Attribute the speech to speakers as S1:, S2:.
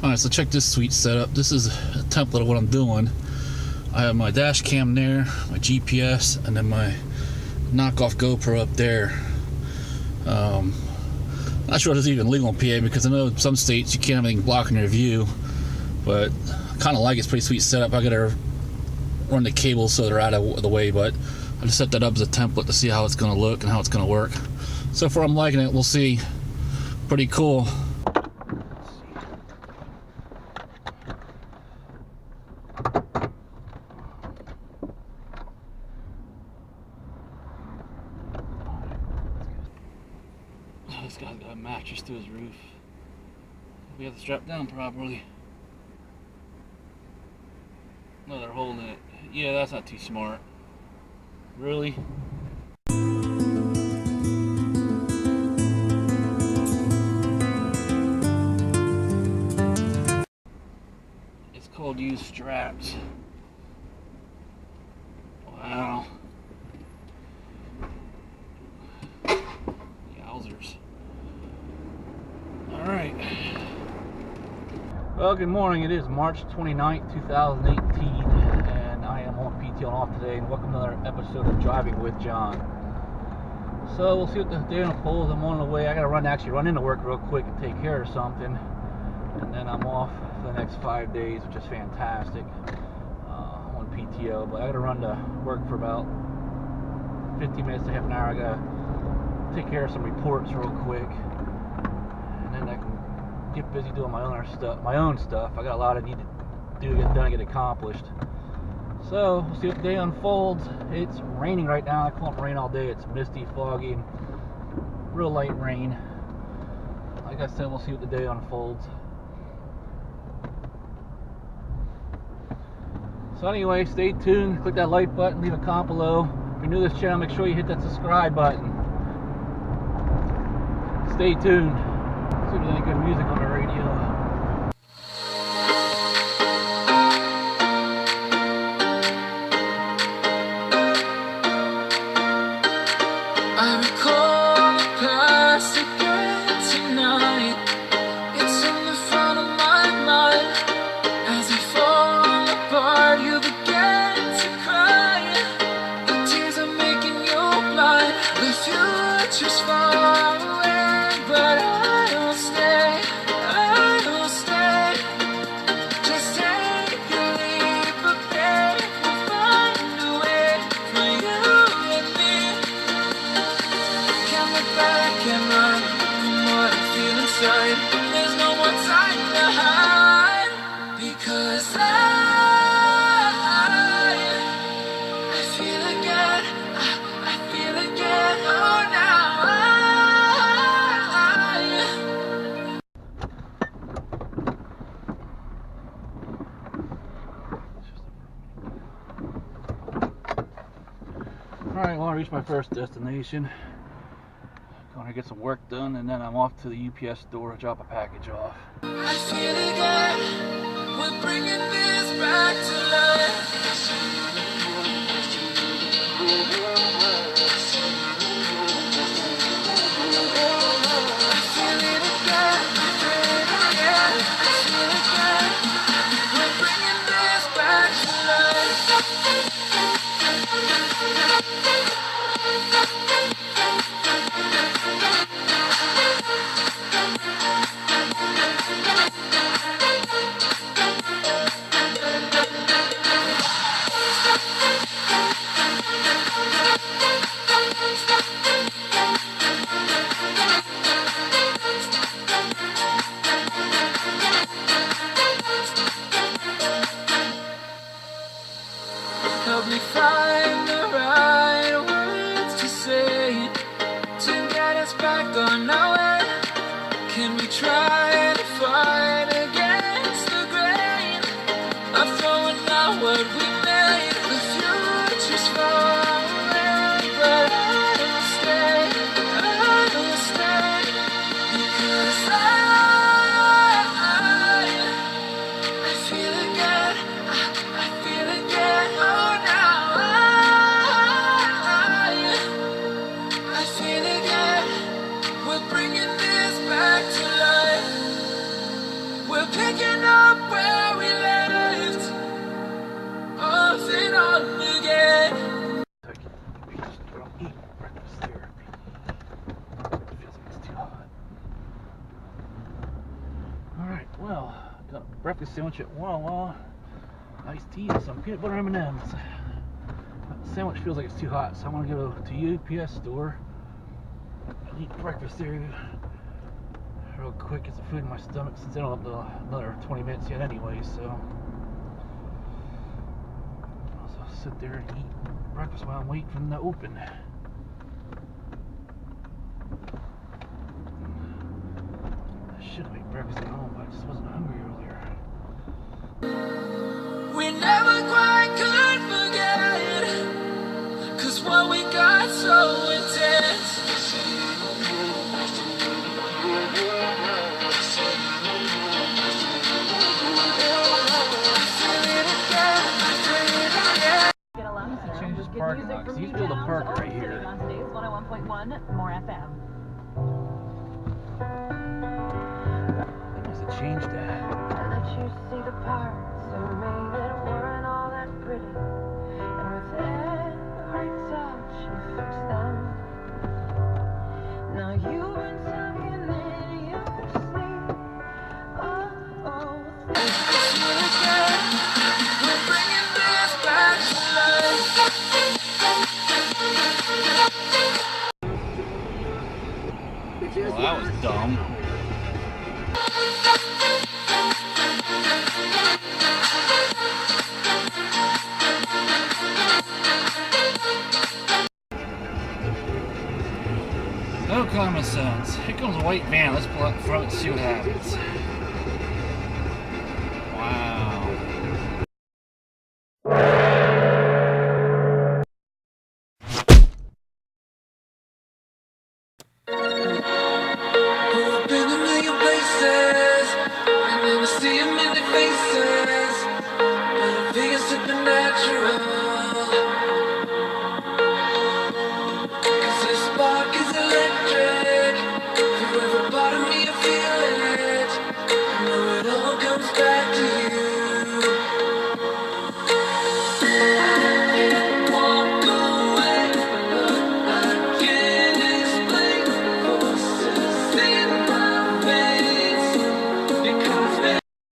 S1: Alright, so check this sweet setup. This is a template of what I'm doing. I have my dash cam there, my GPS, and then my knockoff GoPro up there. Not sure if it's even legal in PA because I know in some states you can't have anything blocking your view, but I kind of like it's pretty sweet setup. I gotta run the cables so they're out of the way, but I just set that up as a template to see how it's gonna look and how it's gonna work. So far I'm liking it. We'll see. Pretty cool. This guy's got a mattress to his roof. We have to strap down properly. No, they're holding it. Yeah, that's not too smart. Really? It's called used straps. Wow. Yowzers. Alright. Well, good morning. It is March 29th, 2018, and I am on PTO and off today, and welcome to another episode of Driving with John. So, we'll see what the day unfolds. I'm on the way. I gotta actually run into work real quick and take care of something, and then I'm off for the next 5 days, which is fantastic, on PTO, but I gotta run to work for about 50 minutes to half an hour. I gotta take care of some reports real quick, and then I can get busy doing my own stuff. I got a lot I need to do, get done, get accomplished. So we'll see what the day unfolds. It's raining right now. I call it rain all day. It's misty, foggy, and real light rain. Like I said, we'll see what the day unfolds. So anyway, stay tuned. Click that like button, leave a comment below. If you're new to this channel, make sure you hit that subscribe button. Stay tuned. See if there's any good music on the radio.
S2: I recall the past again tonight. It's in the front of my mind. As we fall apart, you begin to cry. The tears are making you blind. The future's far away, but I'll stay. I'll stay. Just take a leap of faith. We'll find a way for you and me. Can't look back and run from what I feel inside. There's no more time to hide, because I feel again. I feel again. Oh, now
S1: Alright, well, I reached my first destination. Gonna get some work done, and then I'm off to the UPS store to drop a package off.
S2: I feel again. We're bringing this back to life. I feel it again. I feel it again. I feel it again. We're bringing this back to life. Help me find the right words to say to get us back on our way. Can we try to fight against the grain of throwing out what we made? The future's far away, but I'll stay, because I feel again, I feel again. Oh, now I feel again. We're bringing this back to life.
S1: Alright, well, got a breakfast sandwich at Wawa. Iced tea and some peanut butter M&Ms. The sandwich feels like it's too hot, so I'm going to go to UPS store and eat breakfast there real quick. Get some food in my stomach since I don't have another 20 minutes yet anyway, so I'll sit there and eat breakfast while I'm waiting for them to open. I should have made breakfast at home, but I just wasn't hungry earlier.
S2: We never quite could forget, 'cause what we got so intense.
S1: Change this parking lot, because you used to be able to park right here.
S3: On today's 101.1 More FM.
S1: I must have changed that.
S4: I let you see the parts of me that weren't all that pretty, and with every touch you fix them. Now you've been talking in your sleep.
S2: We're bringing this back to life.
S1: Well, that was dumb. No common sense. Here comes a white van. Let's pull up front and see what happens. Wow.